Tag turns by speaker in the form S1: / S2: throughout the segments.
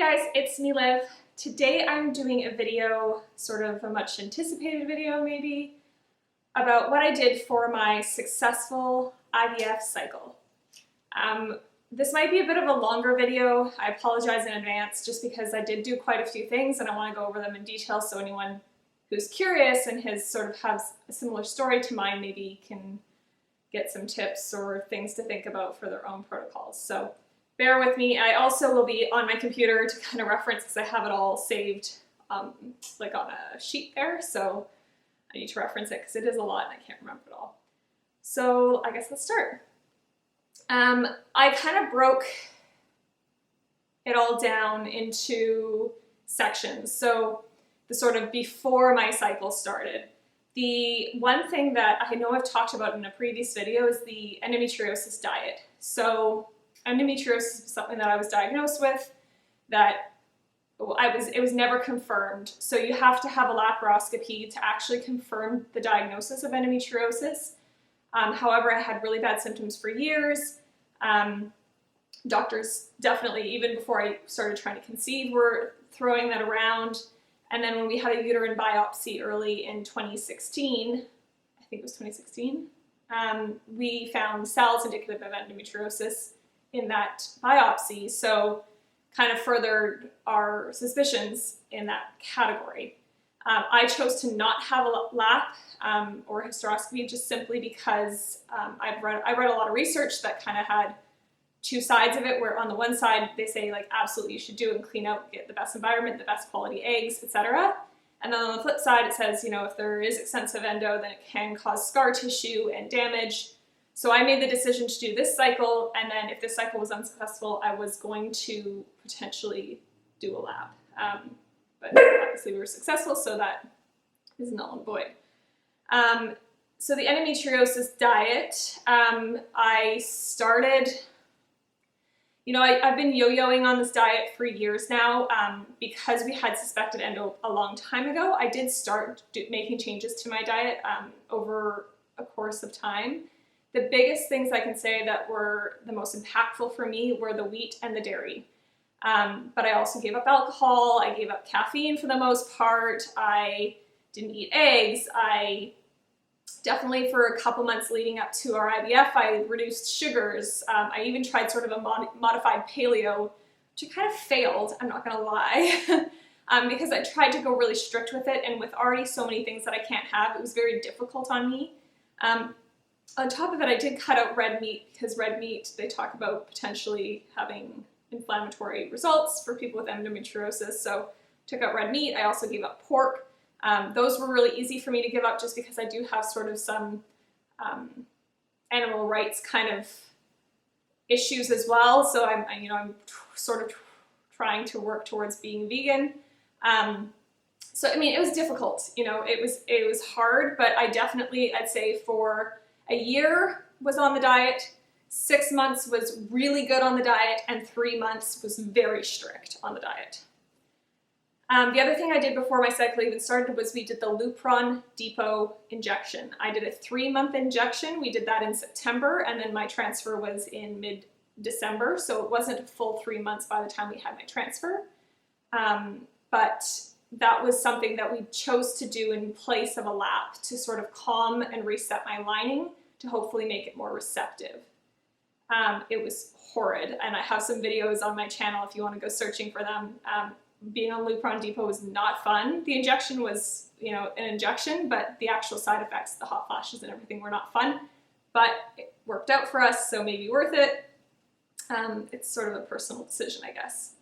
S1: guys, it's me, Liv. Today I'm doing a video, sort of a much anticipated video maybe, about what I did for my successful IVF cycle. This might be a bit of a longer video. I apologize in advance just because I did do quite a few things and I want to go over them in detail so anyone who's curious and has sort of has a similar story to mine maybe can get some tips or things to think about for their own protocols. So bear with me. I also will be on my computer to kind of reference because I have it all saved like on a sheet there, so I need to reference it because it is a lot and I can't remember it all. So I guess let's start. I kind of broke it all down into sections. So the sort of before my cycle started. The one thing that I know I've talked about in a previous video is the endometriosis diet. So endometriosis is something that I was diagnosed with that it was never confirmed. So you have to have a laparoscopy to actually confirm the diagnosis of endometriosis. However, I had really bad symptoms for years. Doctors definitely, even before I started trying to conceive, were throwing that around. And then when we had a uterine biopsy early in 2016, I think it was 2016, we found cells indicative of endometriosis in that biopsy. So kind of furthered our suspicions in that category. I chose to not have a lap or hysteroscopy just simply because I read a lot of research that kind of had two sides of it, where on the one side they say like absolutely you should do and clean out, get the best environment, the best quality eggs, etc. And then on the flip side it says, you know, if there is extensive endo, then it can cause scar tissue and damage. So I made the decision to do this cycle, and then if this cycle was unsuccessful, I was going to potentially do a lab. But obviously we were successful, so that is null and void. So the endometriosis diet, I started, you know, I've been yo-yoing on this diet for years now because we had suspected endo a long time ago. I did start making changes to my diet over a course of time. The biggest things I can say that were the most impactful for me were the wheat and the dairy. But I also gave up alcohol, I gave up caffeine for the most part, I didn't eat eggs, I definitely for a couple months leading up to our IVF, I reduced sugars. I even tried sort of a modified paleo, which kind of failed, I'm not gonna lie, because I tried to go really strict with it, and with already so many things that I can't have, it was very difficult on me. On top of it, I did cut out red meat, because red meat, they talk about potentially having inflammatory results for people with endometriosis, so took out red meat. I also gave up pork. Those were really easy for me to give up just because I do have sort of some animal rights kind of issues as well, so I'm sort of trying to work towards being vegan. So I mean, it was difficult, you know, it was hard, but I definitely, I'd say for a year was on the diet, 6 months was really good on the diet, and 3 months was very strict on the diet. The other thing I did before my cycle even started was we did the Lupron depot injection. I did a 3-month injection. We did that in September, and then my transfer was in mid-December, so it wasn't a full 3 months by the time we had my transfer. But that was something that we chose to do in place of a lap to sort of calm and reset my lining to hopefully make it more receptive. It was horrid, and I have some videos on my channel if you want to go searching for them. Being on Lupron depot was not fun. The injection was, you know, an injection, but the actual side effects, the hot flashes and everything, were not fun. But it worked out for us, so maybe worth it. It's sort of a personal decision, I guess.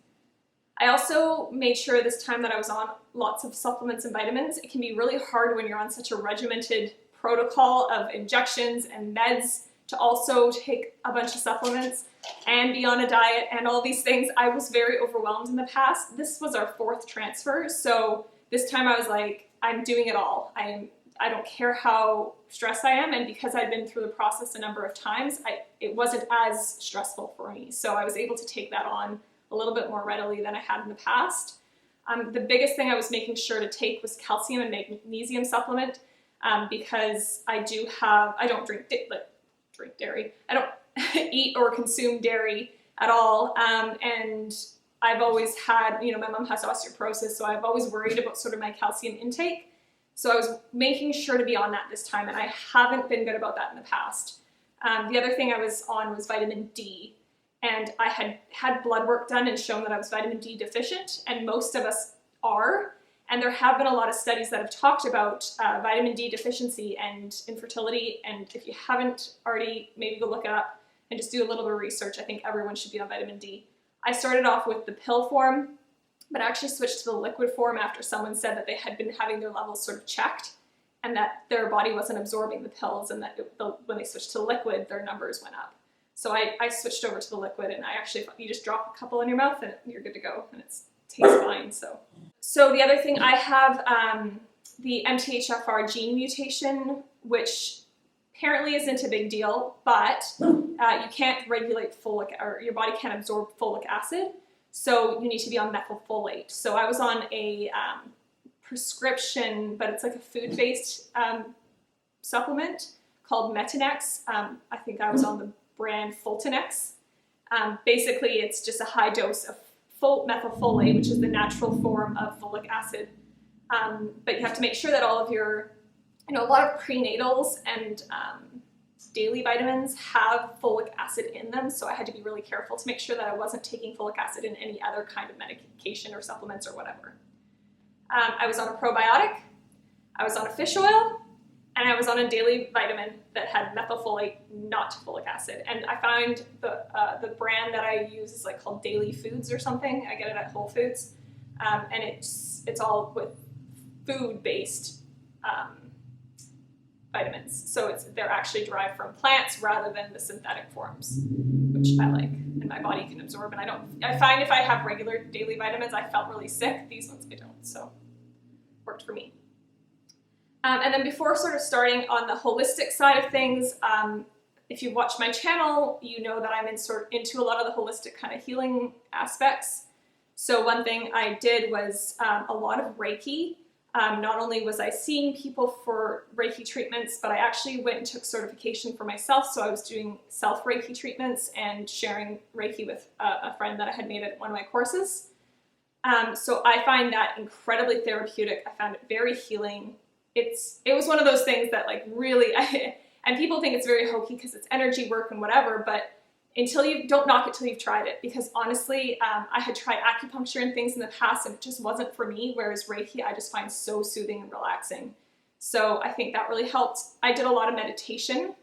S1: I also made sure this time that I was on lots of supplements and vitamins. It can be really hard when you're on such a regimented protocol of injections and meds to also take a bunch of supplements and be on a diet and all these things. I was very overwhelmed in the past. This was our 4th transfer, so this time I was like, I'm doing it all. I don't care how stressed I am, and because I'd been through the process a number of times, it wasn't as stressful for me, so I was able to take that on a little bit more readily than I had in the past. The biggest thing I was making sure to take was calcium and magnesium supplement because I don't drink dairy. I don't eat or consume dairy at all, and I've always had, you know, my mom has osteoporosis, so I've always worried about sort of my calcium intake. So I was making sure to be on that this time, and I haven't been good about that in the past. The other thing I was on was vitamin D, and I had blood work done and shown that I was vitamin D deficient, and most of us are. And there have been a lot of studies that have talked about vitamin D deficiency and infertility, and if you haven't already, maybe go look it up and just do a little bit of research. I think everyone should be on vitamin D. I started off with the pill form, but actually switched to the liquid form after someone said that they had been having their levels sort of checked and that their body wasn't absorbing the pills, and that when they switched to the liquid, their numbers went up. So I switched over to the liquid, and you just drop a couple in your mouth and you're good to go, and it tastes fine. So the other thing, I have the MTHFR gene mutation, which apparently isn't a big deal, but you can't regulate folic, or your body can't absorb folic acid, so you need to be on methylfolate. So I was on a prescription, but it's like a food-based supplement called Metinex. I think I was on the brand Fultinex. Basically, it's just a high dose of methylfolate, which is the natural form of folic acid. But you have to make sure that all of your, a lot of prenatals and daily vitamins have folic acid in them, so I had to be really careful to make sure that I wasn't taking folic acid in any other kind of medication or supplements or whatever. I was on a probiotic, I was on a fish oil, and I was on a daily vitamin that had methylfolate, not folic acid. And I found the brand that I use is like called Daily Foods or something. I get it at Whole Foods, and it's all with food-based vitamins. So they're actually derived from plants rather than the synthetic forms, which I like, and my body can absorb. And I find if I have regular daily vitamins, I felt really sick. These ones I don't, so worked for me. And then before sort of starting on the holistic side of things, if you've watched my channel, you know that I'm into a lot of the holistic kind of healing aspects. So one thing I did was a lot of Reiki. Not only was I seeing people for Reiki treatments, but I actually went and took certification for myself. So I was doing self-Reiki treatments and sharing Reiki with a friend that I had made at one of my courses. So I find that incredibly therapeutic. I found it very healing. It was one of those things that like really, and people think it's very hokey because it's energy work and whatever, but don't knock it till you've tried it, because honestly, I had tried acupuncture and things in the past and it just wasn't for me, whereas Reiki I just find so soothing and relaxing. So I think that really helped. I did a lot of meditation.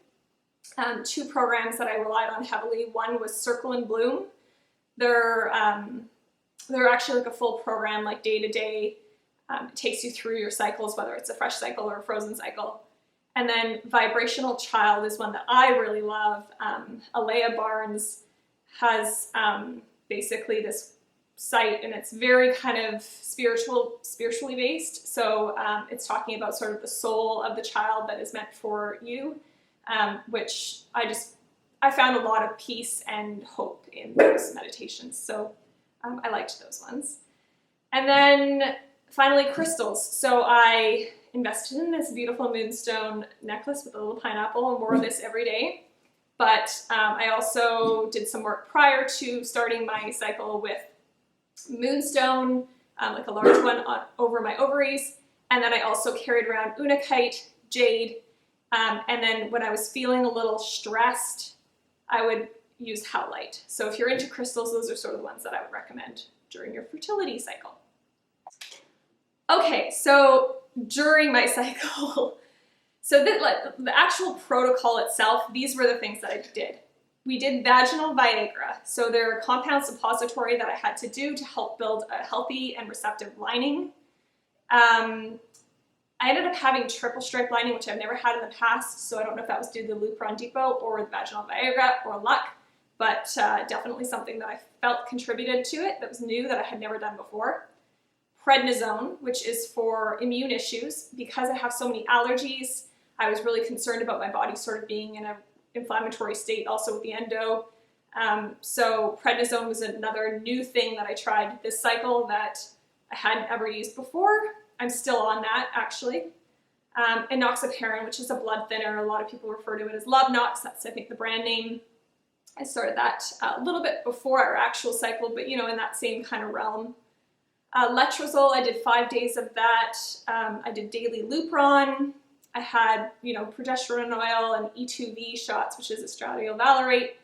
S1: 2 programs that I relied on heavily. One was Circle and Bloom. They're actually like a full program, like day to day. It takes you through your cycles, whether it's a fresh cycle or a frozen cycle. And then Vibrational Child is one that I really love. Alea Barnes has basically this site, and it's very kind of spiritually based. So it's talking about sort of the soul of the child that is meant for you, which I found a lot of peace and hope in those meditations. So I liked those ones. And then finally, crystals. So I invested in this beautiful moonstone necklace with a little pineapple and wore this every day. But I also did some work prior to starting my cycle with moonstone, like a large one over my ovaries. And then I also carried around unakite, jade. And then when I was feeling a little stressed, I would use howlite. So if you're into crystals, those are sort of the ones that I would recommend during your fertility cycle. Okay, so during my cycle, so the actual protocol itself, these were the things that I did. We did vaginal Viagra. So there are compound suppository that I had to do to help build a healthy and receptive lining. I ended up having triple stripe lining, which I've never had in the past, so I don't know if that was due to the Lupron Depot or the vaginal Viagra or luck, but definitely something that I felt contributed to it that was new that I had never done before. Prednisone, which is for immune issues. Because I have so many allergies, I was really concerned about my body sort of being in an inflammatory state also with the endo. So prednisone was another new thing that I tried this cycle that I hadn't ever used before. I'm still on that, actually. Enoxaparin, which is a blood thinner. A lot of people refer to it as Love Nox. That's, I think, the brand name. I started that a little bit before our actual cycle, but you know, in that same kind of realm. Letrozole, I did 5 days of that. I did daily Lupron. I had, you know, progesterone oil and E2V shots, which is estradiol valerate.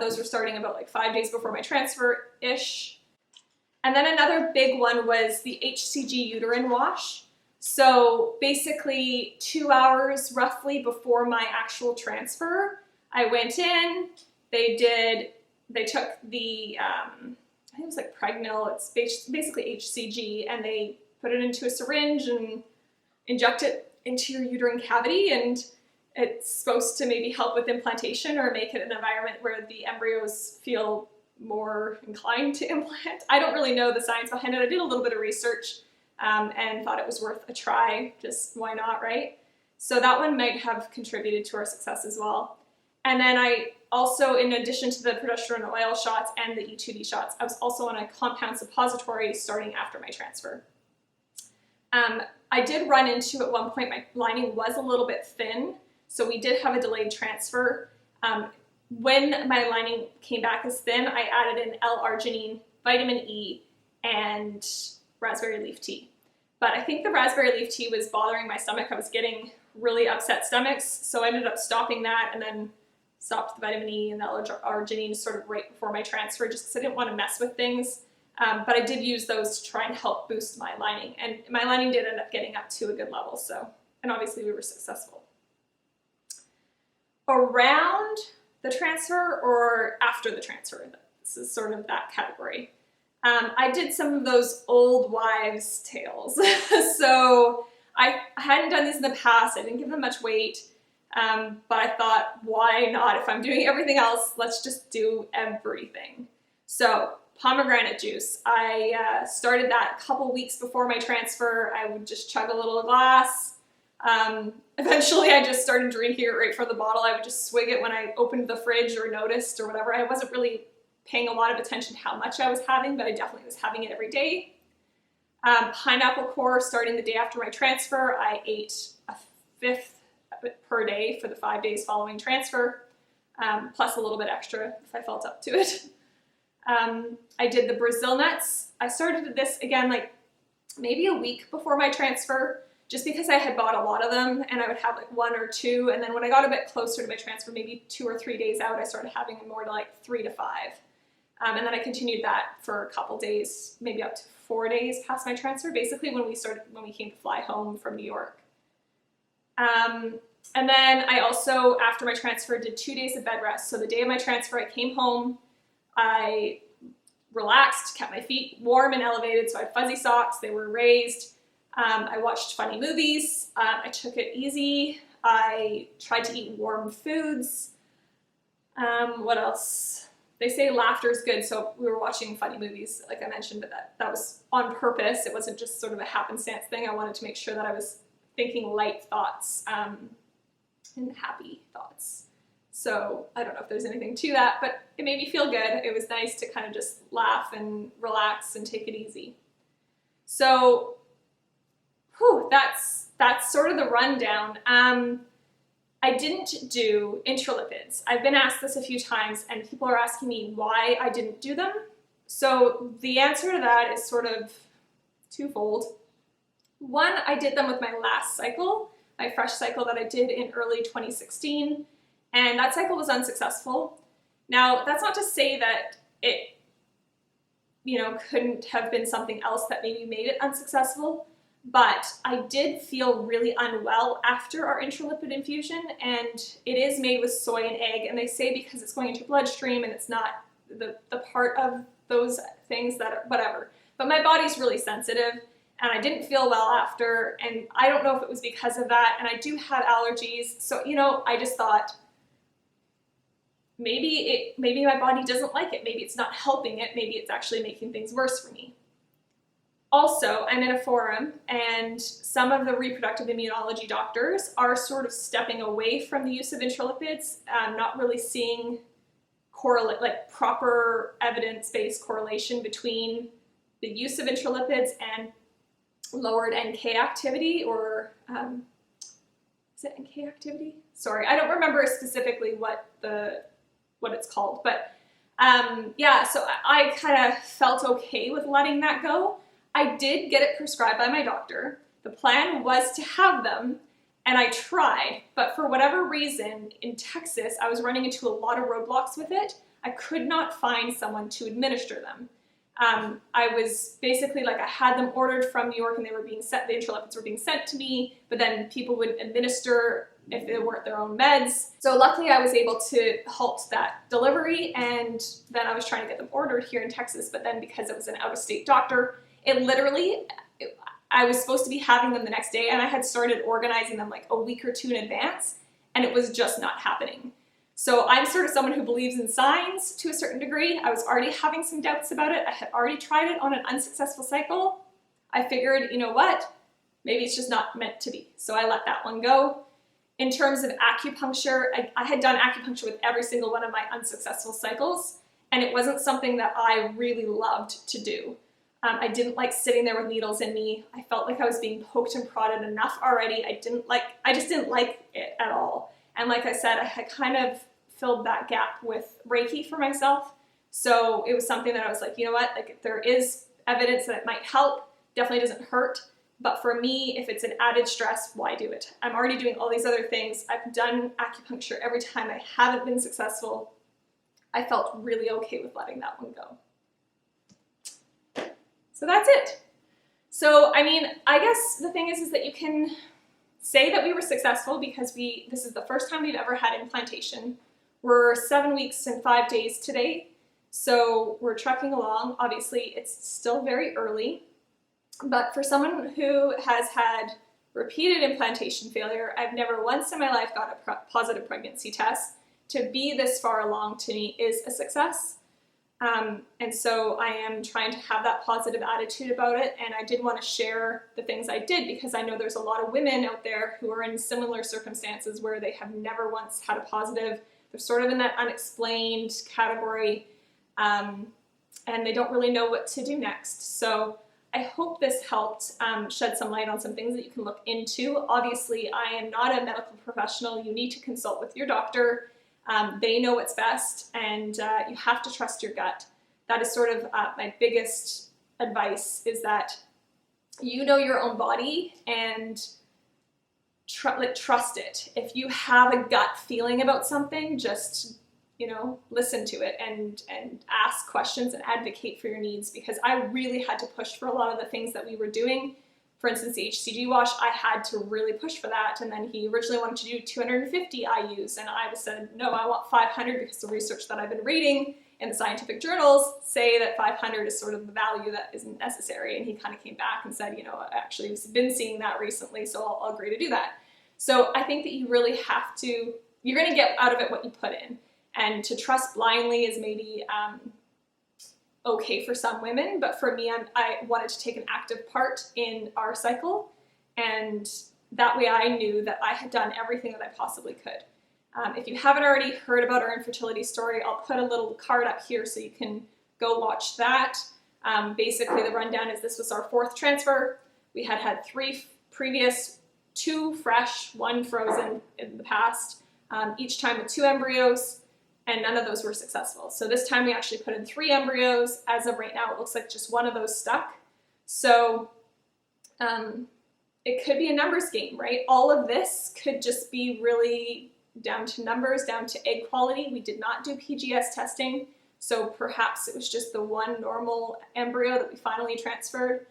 S1: Those were starting about like 5 days before my transfer-ish. And then another big one was the HCG uterine wash. So basically 2 hours roughly before my actual transfer, I went in, they took the, I think it was like Pregnil, it's basically HCG, and they put it into a syringe and inject it into your uterine cavity, and it's supposed to maybe help with implantation or make it an environment where the embryos feel more inclined to implant. I don't really know the science behind it. I did a little bit of research and thought it was worth a try, just why not, right? So that one might have contributed to our success as well. And then I also, in addition to the progesterone oil shots and the E2D shots, I was also on a compound suppository starting after my transfer. I did run into, at one point, my lining was a little bit thin, so we did have a delayed transfer. When my lining came back as thin, I added in L-arginine, vitamin E, and raspberry leaf tea. But I think the raspberry leaf tea was bothering my stomach. I was getting really upset stomachs, so I ended up stopping that and then stopped the vitamin E and the L-arginine sort of right before my transfer, just because I didn't want to mess with things. But I did use those to try and help boost my lining, and my lining did end up getting up to a good level, so, and obviously we were successful. Around the transfer or after the transfer, this is sort of that category. I did some of those old wives' tales. So I hadn't done these in the past, I didn't give them much weight, but I thought, why not? If I'm doing everything else, let's just do everything. So pomegranate juice, I started that a couple weeks before my transfer. I would just chug a little glass. Eventually I just started drinking it right from the bottle. I would just swig it when I opened the fridge or noticed or whatever. I wasn't really paying a lot of attention to how much I was having, but I definitely was having it every day. Pineapple core, starting the day after my transfer, I ate a 1/5 per day for the 5 days following transfer, plus a little bit extra if I felt up to it. I did the Brazil nuts. I started this again like maybe a week before my transfer, just because I had bought a lot of them and I would have like 1 or 2, and then when I got a bit closer to my transfer, maybe 2 or 3 days out, I started having more to like 3 to 5. And then I continued that for a couple days, maybe up to 4 days past my transfer, basically when we came to fly home from New York. And then I also, after my transfer, did 2 days of bed rest. So the day of my transfer, I came home, I relaxed, kept my feet warm and elevated, so I had fuzzy socks, they were raised. I watched funny movies, I took it easy, I tried to eat warm foods. What else? They say laughter is good, so we were watching funny movies, like I mentioned, but that was on purpose. It wasn't just sort of a happenstance thing. I wanted to make sure that I was thinking light thoughts and happy thoughts. So I don't know if there's anything to that, but it made me feel good. It was nice to kind of just laugh and relax and take it easy. So that's sort of the rundown. I didn't do intralipids. I've been asked this a few times and people are asking me why I didn't do them. So the answer to that is sort of twofold. One, I did them with my last cycle, my fresh cycle that I did in early 2016, and that cycle was unsuccessful. Now, that's not to say that it, couldn't have been something else that maybe made it unsuccessful, but I did feel really unwell after our intralipid infusion, and it is made with soy and egg, and they say because it's going into your bloodstream and it's not the part of those things that are whatever. But my body's really sensitive, and I didn't feel well after, and I don't know if it was because of that, and I do have allergies, so I just thought maybe my body doesn't like it, maybe it's not helping it, maybe it's actually making things worse for me. Also, I'm in a forum, and some of the reproductive immunology doctors are sort of stepping away from the use of intralipids, not really seeing proper evidence-based correlation between the use of intralipids and lowered NK activity, or is it NK activity? Sorry, I don't remember specifically what the what it's called. But yeah, so I kind of felt okay with letting that go. I did get it prescribed by my doctor. The plan was to have them, and I tried, but for whatever reason in Texas, I was running into a lot of roadblocks with it. I could not find someone to administer them. I was basically like, I had them ordered from New York and they were being sent, the Enchiladas were being sent to me, but then people wouldn't administer if they weren't their own meds. So luckily I was able to halt that delivery, and then I was trying to get them ordered here in Texas, but then because it was an out-of-state doctor, I was supposed to be having them the next day, and I had started organizing them like a week or two in advance, and it was just not happening. So I'm sort of someone who believes in signs to a certain degree. I was already having some doubts about it. I had already tried it on an unsuccessful cycle. I figured, you know what, maybe it's just not meant to be. So I let that one go. In terms of acupuncture, I had done acupuncture with every single one of my unsuccessful cycles, and it wasn't something that I really loved to do. I didn't like sitting there with needles in me. I felt like I was being poked and prodded enough already. I just didn't like it at all. And like I said, I had kind of filled that gap with Reiki for myself. So it was something that I was like, you know what, like if there is evidence that it might help, definitely doesn't hurt. But for me, if it's an added stress, why do it? I'm already doing all these other things. I've done acupuncture every time I haven't been successful. I felt really okay with letting that one go. So that's it. So, I mean, I guess the thing is that you can say that we were successful because this is the first time we've ever had implantation. We're 7 weeks and 5 days today, so we're trucking along. Obviously, it's still very early, but for someone who has had repeated implantation failure, I've never once in my life got a positive pregnancy test. To be this far along to me is a success. And so I am trying to have that positive attitude about it, and I did want to share the things I did because I know there's a lot of women out there who are in similar circumstances where they have never once had a positive. They're sort of in that unexplained category, and they don't really know what to do next. So I hope this helped shed some light on some things that you can look into. Obviously, I am not a medical professional. You need to consult with your doctor. They know what's best, and you have to trust your gut. That is sort of my biggest advice, is that you know your own body, and trust it. If you have a gut feeling about something, just, listen to it and ask questions and advocate for your needs, because I really had to push for a lot of the things that we were doing. For instance, the HCG wash, I had to really push for that, and then he originally wanted to do 250 IUs, and I said, no, I want 500 because the research that I've been reading in the scientific journals say that 500 is sort of the value that isn't necessary, and he kind of came back and said, actually, I've been seeing that recently, so I'll agree to do that. So I think that you really have to, you're going to get out of it what you put in, and to trust blindly is maybe okay for some women, but for me, I wanted to take an active part in our cycle, and that way I knew that I had done everything that I possibly could. If you haven't already heard about our infertility story, I'll put a little card up here so you can go watch that. Basically, the rundown is this was our 4th transfer. We had 3 previous, 2 fresh, 1 frozen in the past, each time with 2 embryos, and none of those were successful. So this time we actually put in 3 embryos. As of right now, it looks like just 1 of those stuck. So it could be a numbers game, right? All of this could just be really down to numbers, down to egg quality. We did not do PGS testing, so perhaps it was just the 1 normal embryo that we finally transferred.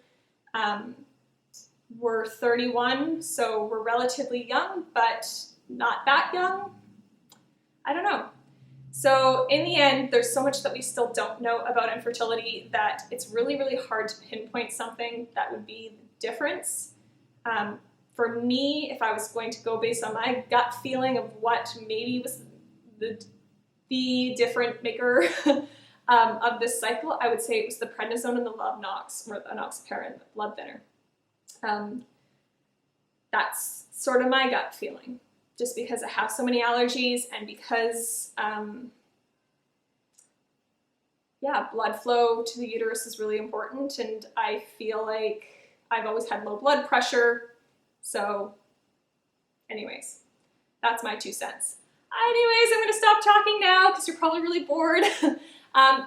S1: We're 31, so we're relatively young, but not that young. I don't know. So in the end, there's so much that we still don't know about infertility that it's really, really hard to pinpoint something that would be the difference. For me, if I was going to go based on my gut feeling of what maybe was the different maker of this cycle, I would say it was the prednisone and the Lovenox, or the enoxaparin, the blood thinner. That's sort of my gut feeling, just because I have so many allergies, and because blood flow to the uterus is really important, and I feel like I've always had low blood pressure. So anyways, that's my 2 cents. Anyways, I'm going to stop talking now because you're probably really bored.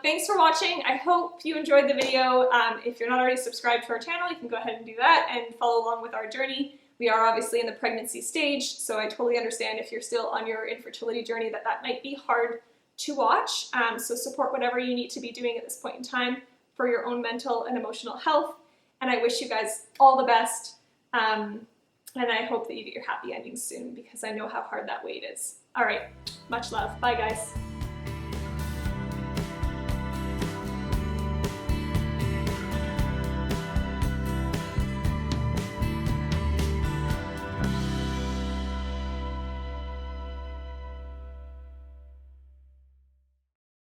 S1: Thanks for watching. I hope you enjoyed the video. If you're not already subscribed to our channel, you can go ahead and do that and follow along with our journey. We are obviously in the pregnancy stage, so I totally understand if you're still on your infertility journey that might be hard to watch. So support whatever you need to be doing at this point in time for your own mental and emotional health. And I wish you guys all the best. And I hope that you get your happy ending soon because I know how hard that wait is. All right, much love. Bye, guys.